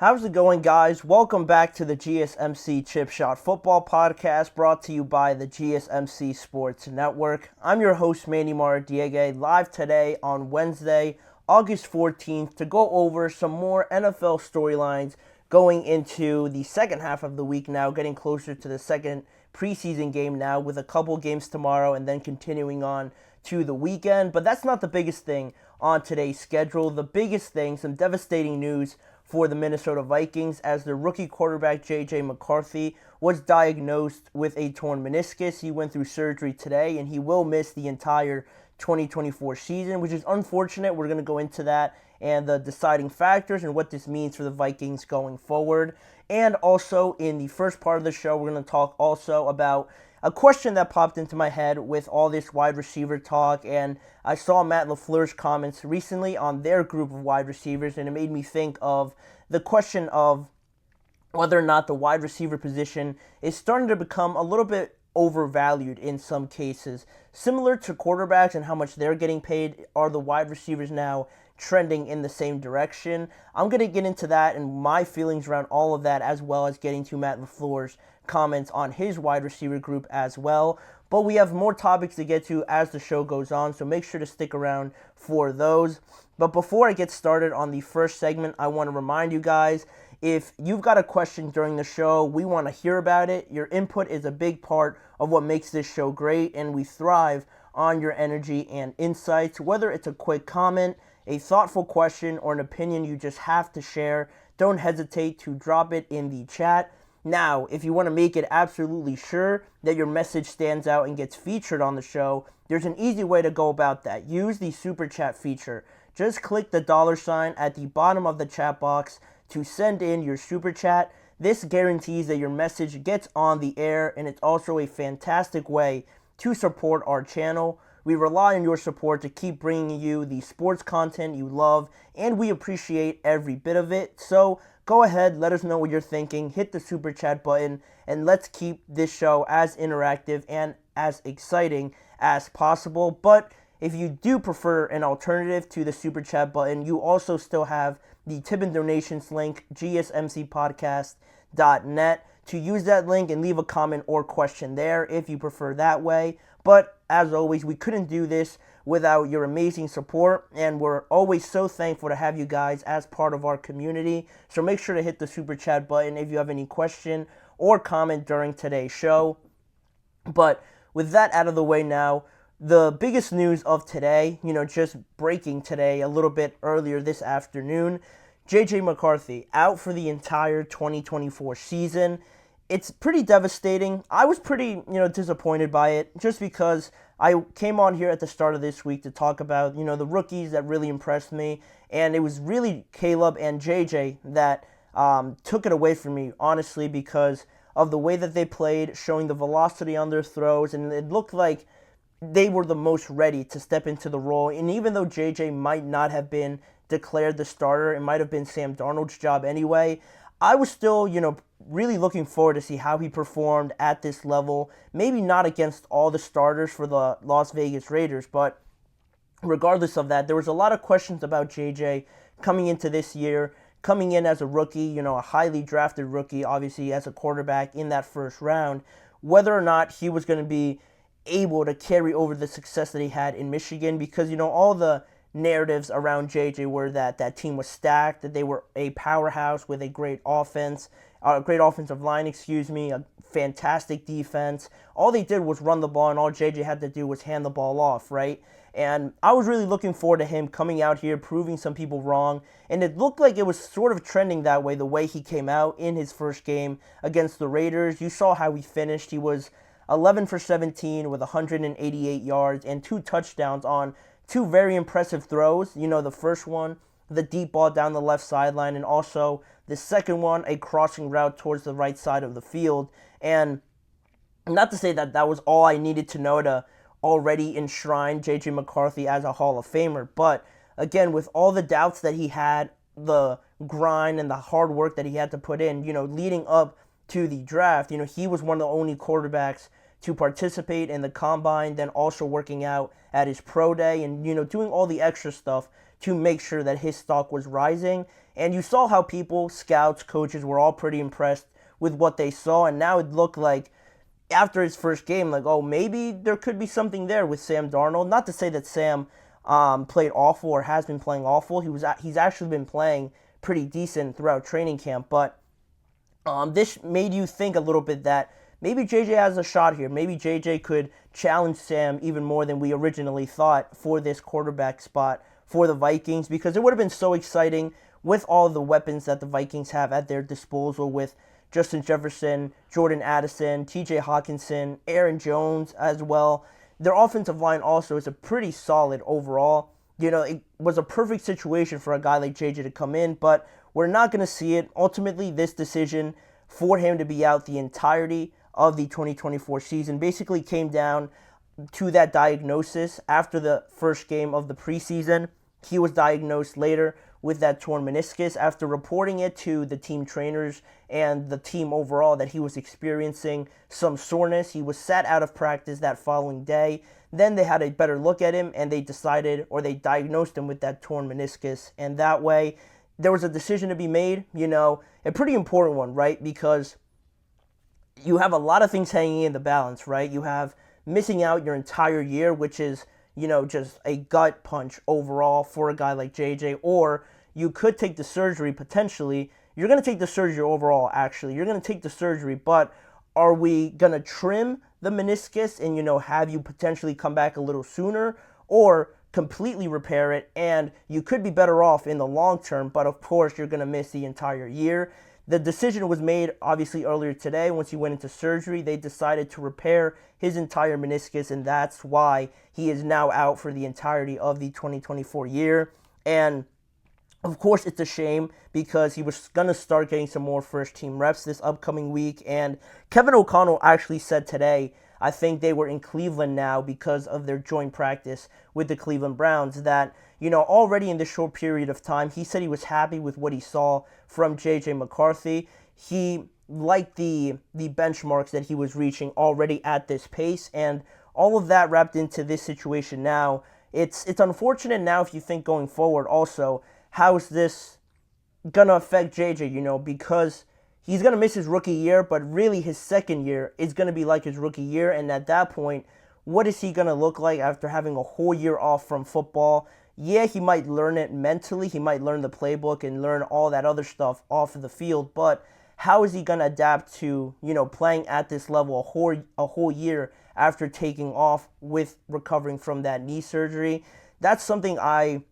How's it going, guys? Welcome back to the GSMC Chip Shot Football Podcast, brought to you by the GSMC Sports Network. I'm your host, Manny Maradiege, live today on Wednesday, August 14th, to go over some more NFL storylines going into the second half of the week now, getting closer to the second preseason game now, with a couple games tomorrow and then continuing on to the weekend. But that's not the biggest thing on today's schedule. The biggest thing, some devastating news for the Minnesota Vikings, as their rookie quarterback J.J. McCarthy was diagnosed with a torn meniscus. He went through surgery today, and he will miss the entire 2024 season, which is unfortunate. We're going to go into that and the deciding factors and what this means for the Vikings going forward. And also, in the first part of the show, we're going to talk also about a question that popped into my head with all this wide receiver talk, and I saw Matt LaFleur's comments recently on their group of wide receivers, and it made me think of the question of whether or not the wide receiver position is starting to become a little bit overvalued in some cases. Similar to quarterbacks and how much they're getting paid, are the wide receivers now trending in the same direction? I'm going to get into that and my feelings around all of that, as well as getting to Matt LaFleur's comments on his wide receiver group as well. But we have more topics to get to as the show goes on, so make sure to stick around for those. But before I get started on the first segment, I want to remind you guys, if you've got a question during the show, we want to hear about it. Your input is a big part of what makes this show great, and we thrive on your energy and insights. Whether it's a quick comment, a thoughtful question, or an opinion you just have to share, don't hesitate to drop it in the chat. Now, if you want to make it absolutely sure that your message stands out and gets featured on the show, there's an easy way to go about that. Use the Super Chat feature. Just click the $ at the bottom of the chat box to send in your Super Chat. This guarantees that your message gets on the air, and it's also a fantastic way to support our channel. We rely on your support to keep bringing you the sports content you love, and we appreciate every bit of it. So go ahead, let us know what you're thinking, hit the Super Chat button, and let's keep this show as interactive and as exciting as possible. But if you do prefer an alternative to the Super Chat button, you also still have the tip and donations link, GSMCPodcast.net. To use that link and leave a comment or question there if you prefer that way. But as always, we couldn't do this without your amazing support, and we're always so thankful to have you guys as part of our community. So make sure to hit the Super Chat button if you have any question or comment during today's show. But with that out of the way now, the biggest news of today, just breaking today a little bit earlier this afternoon, J.J. McCarthy out for the entire 2024 season. It's pretty devastating. I was pretty, disappointed by it, just because I came on here at the start of this week to talk about, the rookies that really impressed me, and it was really Caleb and JJ that took it away from me, honestly, because of the way that they played, showing the velocity on their throws, and it looked like they were the most ready to step into the role. And even though JJ might not have been declared the starter, it might have been Sam Darnold's job anyway, I was still, really looking forward to see how he performed at this level. Maybe not against all the starters for the Las Vegas Raiders, but regardless of that, there was a lot of questions about JJ coming into this year, coming in as a rookie, a highly drafted rookie, obviously as a quarterback in that first round, whether or not he was going to be able to carry over the success that he had in Michigan, because, all the narratives around JJ were that that team was stacked, that they were a powerhouse with a great offense, a great offensive line, a fantastic defense. All they did was run the ball, and all JJ had to do was hand the ball off, right? And I was really looking forward to him coming out here, proving some people wrong, and it looked like it was sort of trending that way, the way he came out in his first game against the Raiders. You saw how he finished. He was 11 for 17 with 188 yards and 2 touchdowns on 2 very impressive throws. The first one, the deep ball down the left sideline, and also the second one, a crossing route towards the right side of the field. And not to say that that was all I needed to know to already enshrine J.J. McCarthy as a Hall of Famer, but again, with all the doubts that he had, the grind and the hard work that he had to put in, leading up to the draft, he was one of the only quarterbacks to participate in the combine, then also working out at his pro day and, doing all the extra stuff to make sure that his stock was rising. And you saw how people, scouts, coaches were all pretty impressed with what they saw. And now it looked like after his first game, like, oh, maybe there could be something there with Sam Darnold. Not to say that Sam played awful or has been playing awful. He's actually been playing pretty decent throughout training camp. But this made you think a little bit that maybe JJ has a shot here. Maybe JJ could challenge Sam even more than we originally thought for this quarterback spot for the Vikings, because it would have been so exciting with all the weapons that the Vikings have at their disposal with Justin Jefferson, Jordan Addison, TJ Hawkinson, Aaron Jones as well. Their offensive line also is a pretty solid overall. It was a perfect situation for a guy like JJ to come in, but we're not going to see it. Ultimately, this decision for him to be out the entirety of the 2024 season basically came down to that diagnosis after the first game of the preseason. He was diagnosed later with that torn meniscus after reporting it to the team trainers and the team overall that he was experiencing some soreness. He was sat out of practice that following day. Then they had a better look at him and they diagnosed him with that torn meniscus. And that way, there was a decision to be made, a pretty important one, right? Because you have a lot of things hanging in the balance, right? You have missing out your entire year, which is, just a gut punch overall for a guy like JJ, or you could take the surgery potentially. You're going to take the surgery overall, actually. You're going to take the surgery, but are we going to trim the meniscus and, have you potentially come back a little sooner, or completely repair it, and you could be better off in the long term, but of course you're going to miss the entire year. The decision was made obviously earlier today. Once he went into surgery, they decided to repair his entire meniscus, and that's why he is now out for the entirety of the 2024 year. And of course, it's a shame because he was going to start getting some more first-team reps this upcoming week. And Kevin O'Connell actually said today, I think they were in Cleveland now because of their joint practice with the Cleveland Browns, that, already in this short period of time, he said he was happy with what he saw from J.J. McCarthy. He liked the benchmarks that he was reaching already at this pace, and all of that wrapped into this situation now. It's unfortunate now if you think going forward also, how is this going to affect JJ, because he's going to miss his rookie year, but really his second year is going to be like his rookie year. And at that point, what is he going to look like after having a whole year off from football? Yeah, he might learn it mentally. He might learn the playbook and learn all that other stuff off of the field. But how is he going to adapt to, playing at this level a whole year after taking off with recovering from that knee surgery? That's something I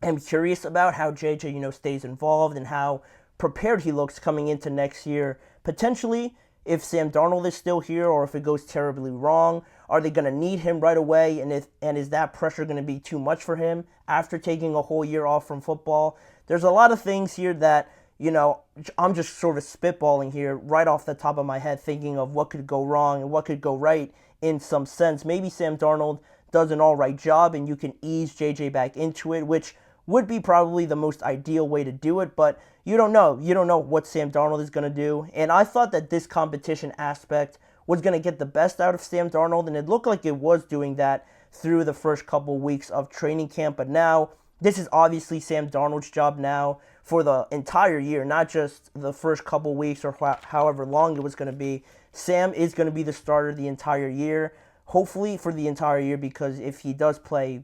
am curious about, how JJ, stays involved and how prepared he looks coming into next year. Potentially, if Sam Darnold is still here or if it goes terribly wrong, are they going to need him right away? And is that pressure going to be too much for him after taking a whole year off from football? There's a lot of things here that, I'm just sort of spitballing here right off the top of my head, thinking of what could go wrong and what could go right in some sense. Maybe Sam Darnold does an all right job and you can ease JJ back into it, which would be probably the most ideal way to do it, but you don't know. You don't know what Sam Darnold is going to do. And I thought that this competition aspect was going to get the best out of Sam Darnold, and it looked like it was doing that through the first couple weeks of training camp. But now, this is obviously Sam Darnold's job now for the entire year, not just the first couple weeks or however long it was going to be. Sam is going to be the starter the entire year, hopefully for the entire year, because if he does play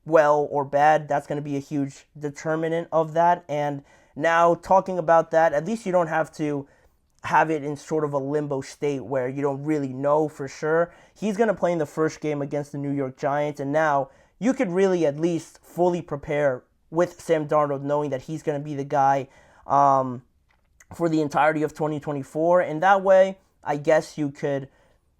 well or bad, that's going to be a huge determinant of that. And now, talking about that, at least you don't have to have it in sort of a limbo state where you don't really know for sure. He's going to play in the first game against the New York Giants, and now you could really at least fully prepare with Sam Darnold, knowing that he's going to be the guy for the entirety of 2024. And that way, I guess you could,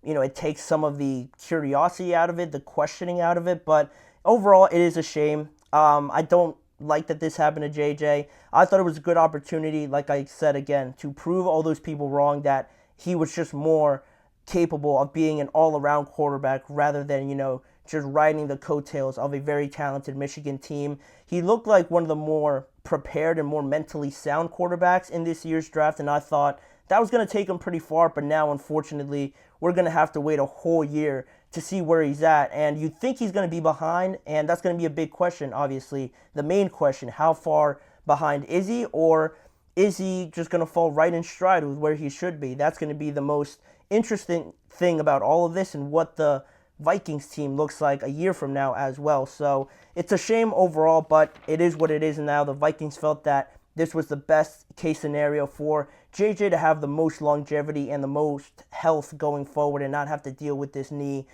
it takes some of the curiosity out of it, the questioning out of it. But overall, it is a shame. I don't like that this happened to JJ. I thought it was a good opportunity, like I said again, to prove all those people wrong, that he was just more capable of being an all-around quarterback rather than, just riding the coattails of a very talented Michigan team. He looked like one of the more prepared and more mentally sound quarterbacks in this year's draft, and I thought that was going to take him pretty far, but now, unfortunately, we're going to have to wait a whole year to see where he's at. And you'd think he's going to be behind, and that's going to be a big question, obviously. The main question, how far behind is he, or is he just going to fall right in stride with where he should be? That's going to be the most interesting thing about all of this and what the Vikings team looks like a year from now as well. So it's a shame overall, but it is what it is now. The Vikings felt that this was the best case scenario for JJ to have the most longevity and the most health going forward and not have to deal with this knee,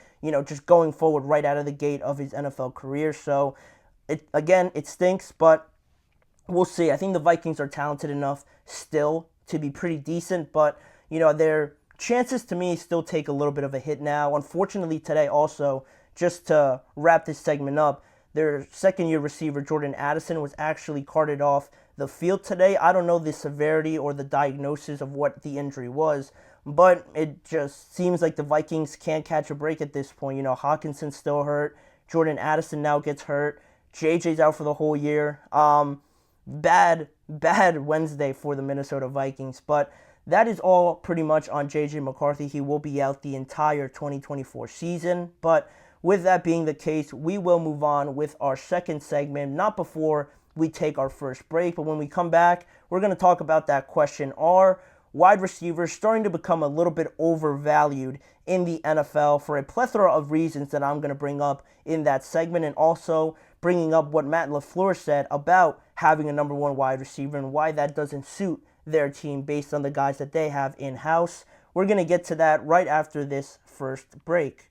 just going forward right out of the gate of his NFL career. So, it stinks, but we'll see. I think the Vikings are talented enough still to be pretty decent, but, their chances to me still take a little bit of a hit now. Unfortunately, today also, just to wrap this segment up, their second-year receiver, Jordan Addison, was actually carted off the field today. I don't know the severity or the diagnosis of what the injury was, but it just seems like the Vikings can't catch a break at this point. Hawkinson's still hurt. Jordan Addison now gets hurt. JJ's out for the whole year. Bad Wednesday for the Minnesota Vikings, but that is all pretty much on JJ McCarthy. He will be out the entire 2024 season, but with that being the case, we will move on with our second segment, not before we take our first break, but when we come back, we're going to talk about that question. Are wide receivers starting to become a little bit overvalued in the NFL for a plethora of reasons that I'm going to bring up in that segment, and also bringing up what Matt LaFleur said about having a number one wide receiver and why that doesn't suit their team based on the guys that they have in-house. We're going to get to that right after this first break.